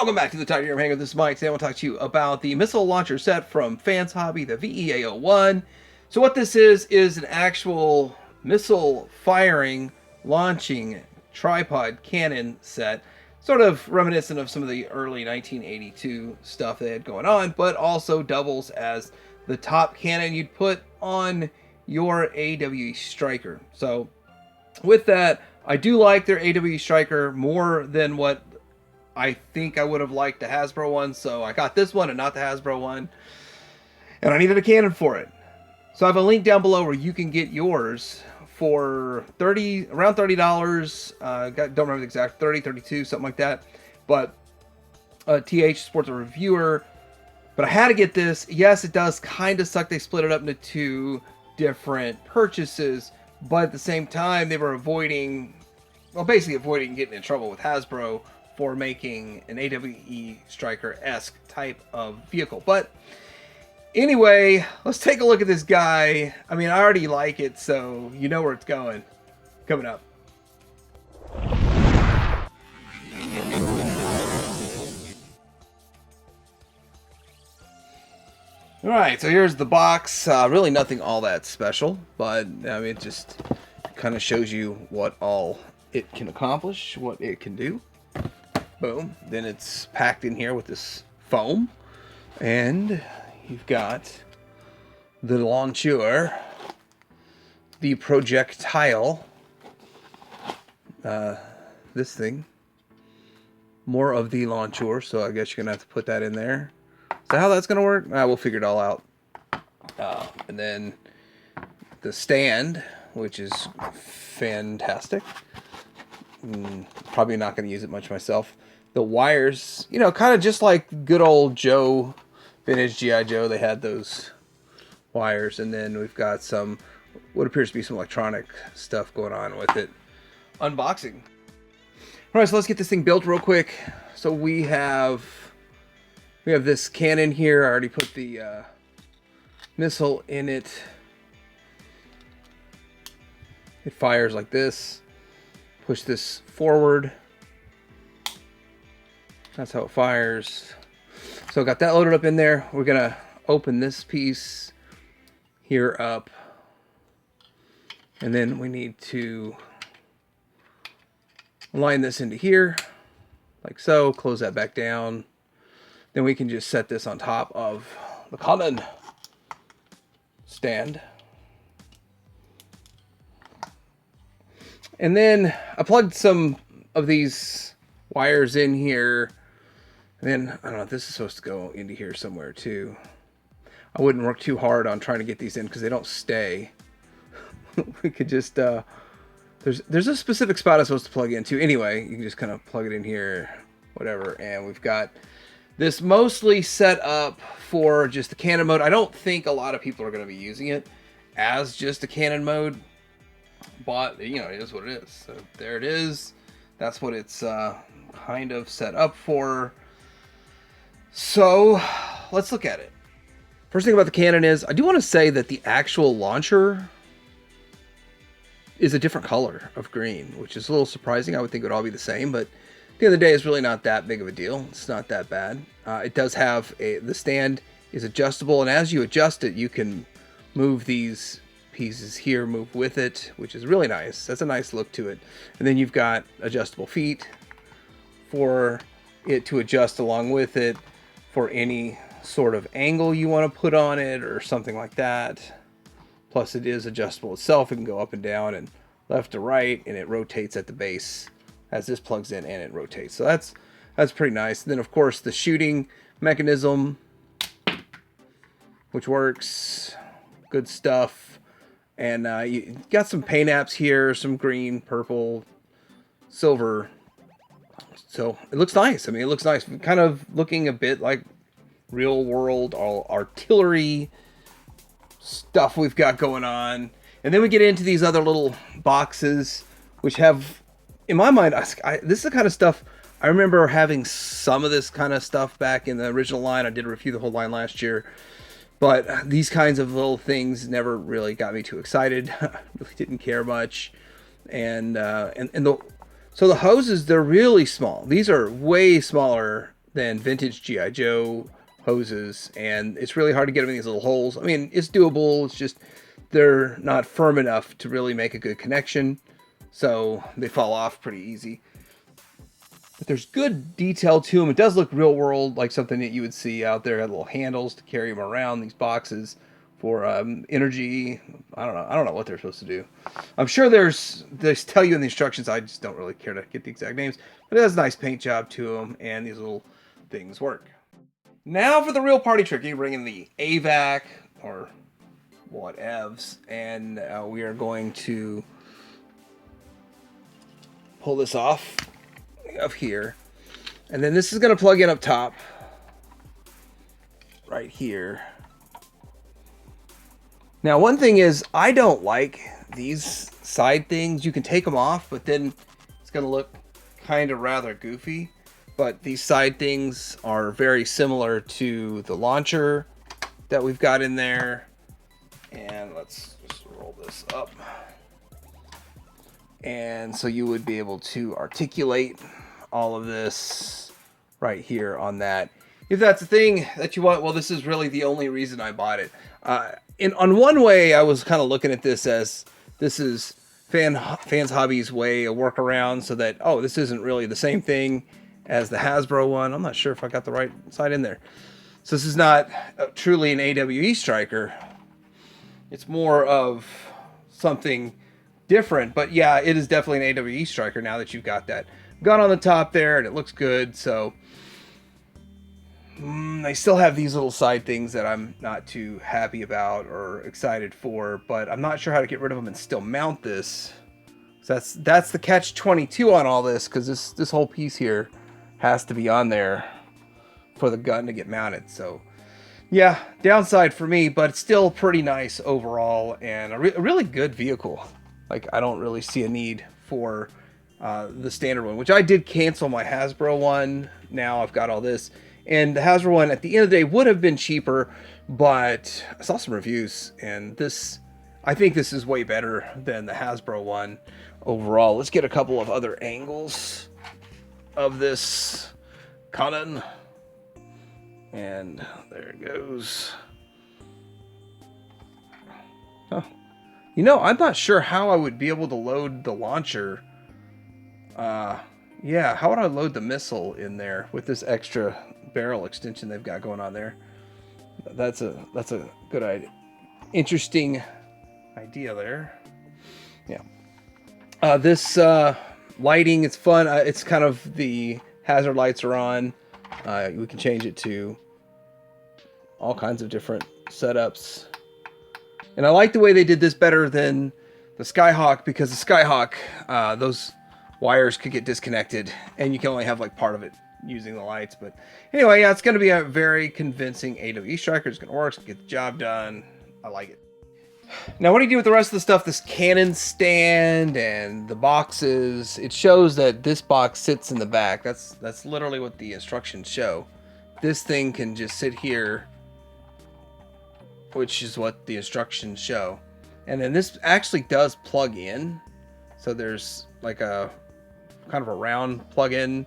Welcome back to the Tiny Room Hangar. This is Mike. Today I want to talk to you about the missile launcher set from FansHobby, the VEA-01. So what this is an actual missile firing, launching tripod cannon set. Sort of reminiscent of some of the early 1982 stuff they had going on, but also doubles as the top cannon you'd put on your AWE Striker. So with that, I do like their AWE Striker more than what I think I would have liked the Hasbro one, so I got this one and not the Hasbro one. And I needed a cannon for it. So I have a link down below where you can get yours for around $30. Don't remember the exact, 30, 32, something like that. But TH Sports a reviewer. But I had to get this. Yes, it does kind of suck. They split it up into two different purchases. But at the same time, they were basically avoiding getting in trouble with Hasbro for making an AWE Striker-esque type of vehicle. But anyway, let's take a look at this guy. I mean, I already like it, so you know where it's going. Coming up. Alright, so here's the box. Really nothing all that special, but I mean, it just kind of shows you what all it can accomplish, what it can do. Boom. Then it's packed in here with this foam. And you've got the launcher, the projectile, this thing, more of the launcher, so I guess you're going to have to put that in there. Is that how that's going to work? We'll figure it all out. And then the stand, which is fantastic. Probably not going to use it much myself. The wires, you know, kind of just like good old Joe, vintage G.I. Joe, they had those wires. And then we've got some, what appears to be some electronic stuff going on with it. Unboxing. All right, so let's get this thing built real quick. So we have this cannon here. I already put the missile in it. It fires like this. Push this forward. That's how it fires. So I got that loaded up in there. We're gonna open this piece here up. And then we need to line this into here, like so. Close that back down. Then we can just set this on top of the cannon stand. And then I plugged some of these wires in here. And then, I don't know, this is supposed to go into here somewhere too. I wouldn't work too hard on trying to get these in because they don't stay. We could just, there's a specific spot I'm supposed to plug into. Anyway, you can just kind of plug it in here, whatever. And we've got this mostly set up for just the cannon mode. I don't think a lot of people are going to be using it as just a cannon mode. But, you know, it is what it is. So there it is. That's what it's kind of set up for. So let's look at it. First thing about the cannon is, I do want to say that the actual launcher is a different color of green, which is a little surprising. I would think it would all be the same, but at the end of the day, it's really not that big of a deal. It's not that bad. It does have the stand is adjustable, and as you adjust it, you can move these pieces here, move with it, which is really nice. That's a nice look to it. And then you've got adjustable feet for it to adjust along with it for any sort of angle you want to put on it or something like that. Plus it is adjustable itself. It can go up and down and left to right, and it rotates at the base as this plugs in, and it rotates. So that's pretty nice. And then of course the shooting mechanism, which works. Good stuff. And you got some paint apps here, some green, purple, silver. So it looks nice. I mean, it looks nice. Kind of looking a bit like real world artillery stuff we've got going on. And then we get into these other little boxes, which have, in my mind, this is the kind of stuff, I remember having some of this kind of stuff back in the original line. I did review the whole line last year. But these kinds of little things never really got me too excited. Really didn't care much. So the hoses, they're really small. These are way smaller than vintage G.I. Joe hoses, and it's really hard to get them in these little holes. I mean, it's doable. It's just they're not firm enough to really make a good connection, so they fall off pretty easy. But there's good detail to them. It does look real world, like something that you would see out there. Had little handles to carry them around, these boxes for energy. I don't know what they're supposed to do. I'm sure they tell you in the instructions. I just don't really care to get the exact names. But it has a nice paint job to them, and these little things work. Now for the real party trick. You bring in the AVAC or whatevs, and we are going to pull this off of here, and then this is going to plug in up top right here. Now, one thing is, I don't like these side things. You can take them off, but then it's going to look kind of rather goofy. But these side things are very similar to the launcher that we've got in there. And let's just roll this up. And so you would be able to articulate all of this right here on that. If that's the thing that you want, well, this is really the only reason I bought it. On one way, I was kind of looking at this as this is FansHobby's way, a workaround, so that, oh, this isn't really the same thing as the Hasbro one. I'm not sure if I got the right side in there. So this is not truly an AWE striker. It's more of something different, but yeah, it is definitely an AWE striker now that you've got that gun on the top there, and it looks good. So they still have these little side things that I'm not too happy about or excited for, but I'm not sure how to get rid of them and still mount this. So that's the catch-22 on all this, because this whole piece here has to be on there for the gun to get mounted. So yeah, downside for me, but it's still pretty nice overall, and a really good vehicle. Like, I don't really see a need for the standard one, which I did cancel my Hasbro one. Now I've got all this. And the Hasbro one, at the end of the day, would have been cheaper, but I saw some reviews, and I think this is way better than the Hasbro one overall. Let's get a couple of other angles of this cannon. And there it goes. Huh. You know, I'm not sure how I would be able to load the launcher. Yeah, how would I load the missile in there with this extra barrel extension they've got going on there? That's a good idea. Interesting idea there. Yeah. This lighting, it's fun. It's kind of the hazard lights are on. We can change it to all kinds of different setups. And I like the way they did this better than the Skyhawk, because the Skyhawk, those wires could get disconnected and you can only have like part of it using the lights. But anyway, yeah, it's going to be a very convincing AWE striker. It's going to work. It's going to get the job done. I like it. Now, what do you do with the rest of the stuff? This cannon stand and the boxes. It shows that this box sits in the back. That's literally what the instructions show. This thing can just sit here, which is what the instructions show. And then this actually does plug in. So there's like a kind of a round plug-in,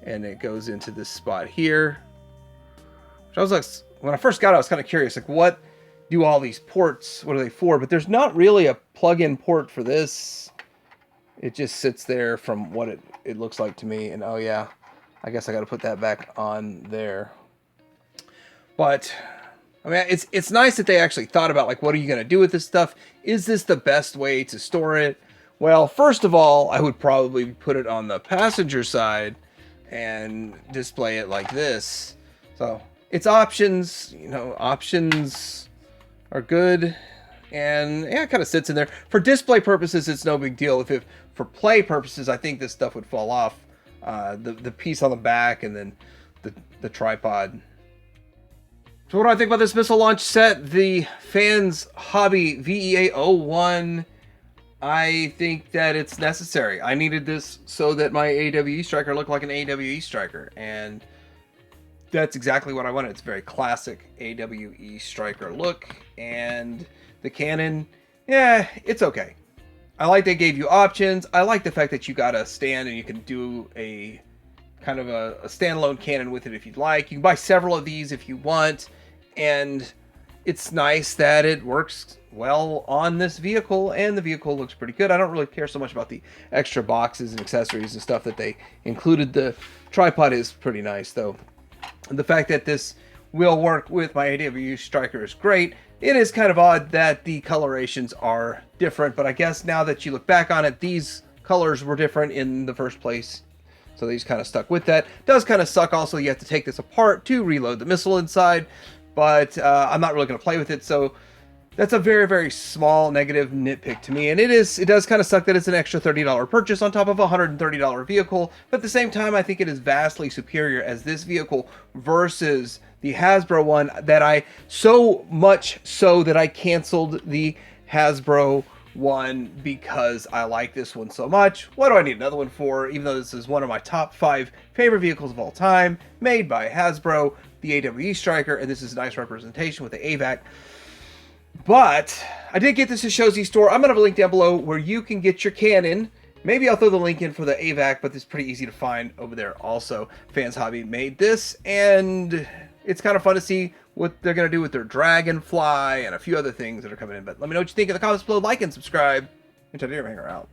and it goes into this spot here. Which I was like, when I first got it, I was kind of curious, like, what do all these ports, what are they for? But there's not really a plug-in port for this. It just sits there from what it looks like to me. And oh yeah, I guess I got to put that back on there. But I mean, it's nice that they actually thought about, like, what are you going to do with this stuff? Is this the best way to store it? Well, first of all, I would probably put it on the passenger side and display it like this. So it's options, you know, options are good. And yeah, it kind of sits in there. For display purposes, it's no big deal. If for play purposes, I think this stuff would fall off. The piece on the back and then the tripod. So what do I think about this missile launch set? The FansHobby VEA-01. I think that it's necessary. I needed this so that my AWE striker looked like an AWE striker. And that's exactly what I wanted. It's a very classic AWE striker look. And the cannon, yeah, it's okay. I like they gave you options. I like the fact that you got a stand and you can do a kind of a standalone cannon with it if you'd like. You can buy several of these if you want, and it's nice that it works well on this vehicle, and the vehicle looks pretty good. I don't really care so much about the extra boxes and accessories and stuff that they included. The tripod is pretty nice, though. And the fact that this will work with my AW Striker is great. It is kind of odd that the colorations are different, but I guess now that you look back on it, these colors were different in the first place, so they just kind of stuck with that. Does kind of suck also, you have to take this apart to reload the missile inside, but I'm not really going to play with it, so that's a very, very small negative nitpick to me. And it does kind of suck that it's an extra $30 purchase on top of a $130 vehicle, but at the same time, I think it is vastly superior as this vehicle versus the Hasbro one, that I so much so that I canceled the Hasbro one because I like this one so much. What do I need another one for? Even though this is one of my top 5 favorite vehicles of all time, made by Hasbro, the AWE Striker, and this is a nice representation with the AVAC. But I did get this at Shozy Store. I'm going to have a link down below where you can get your cannon. Maybe I'll throw the link in for the AVAC, but it's pretty easy to find over there also. FansHobby made this, and it's kind of fun to see what they're going to do with their Dragonfly and a few other things that are coming in. But let me know what you think in the comments below. Like and subscribe. And Hanger out.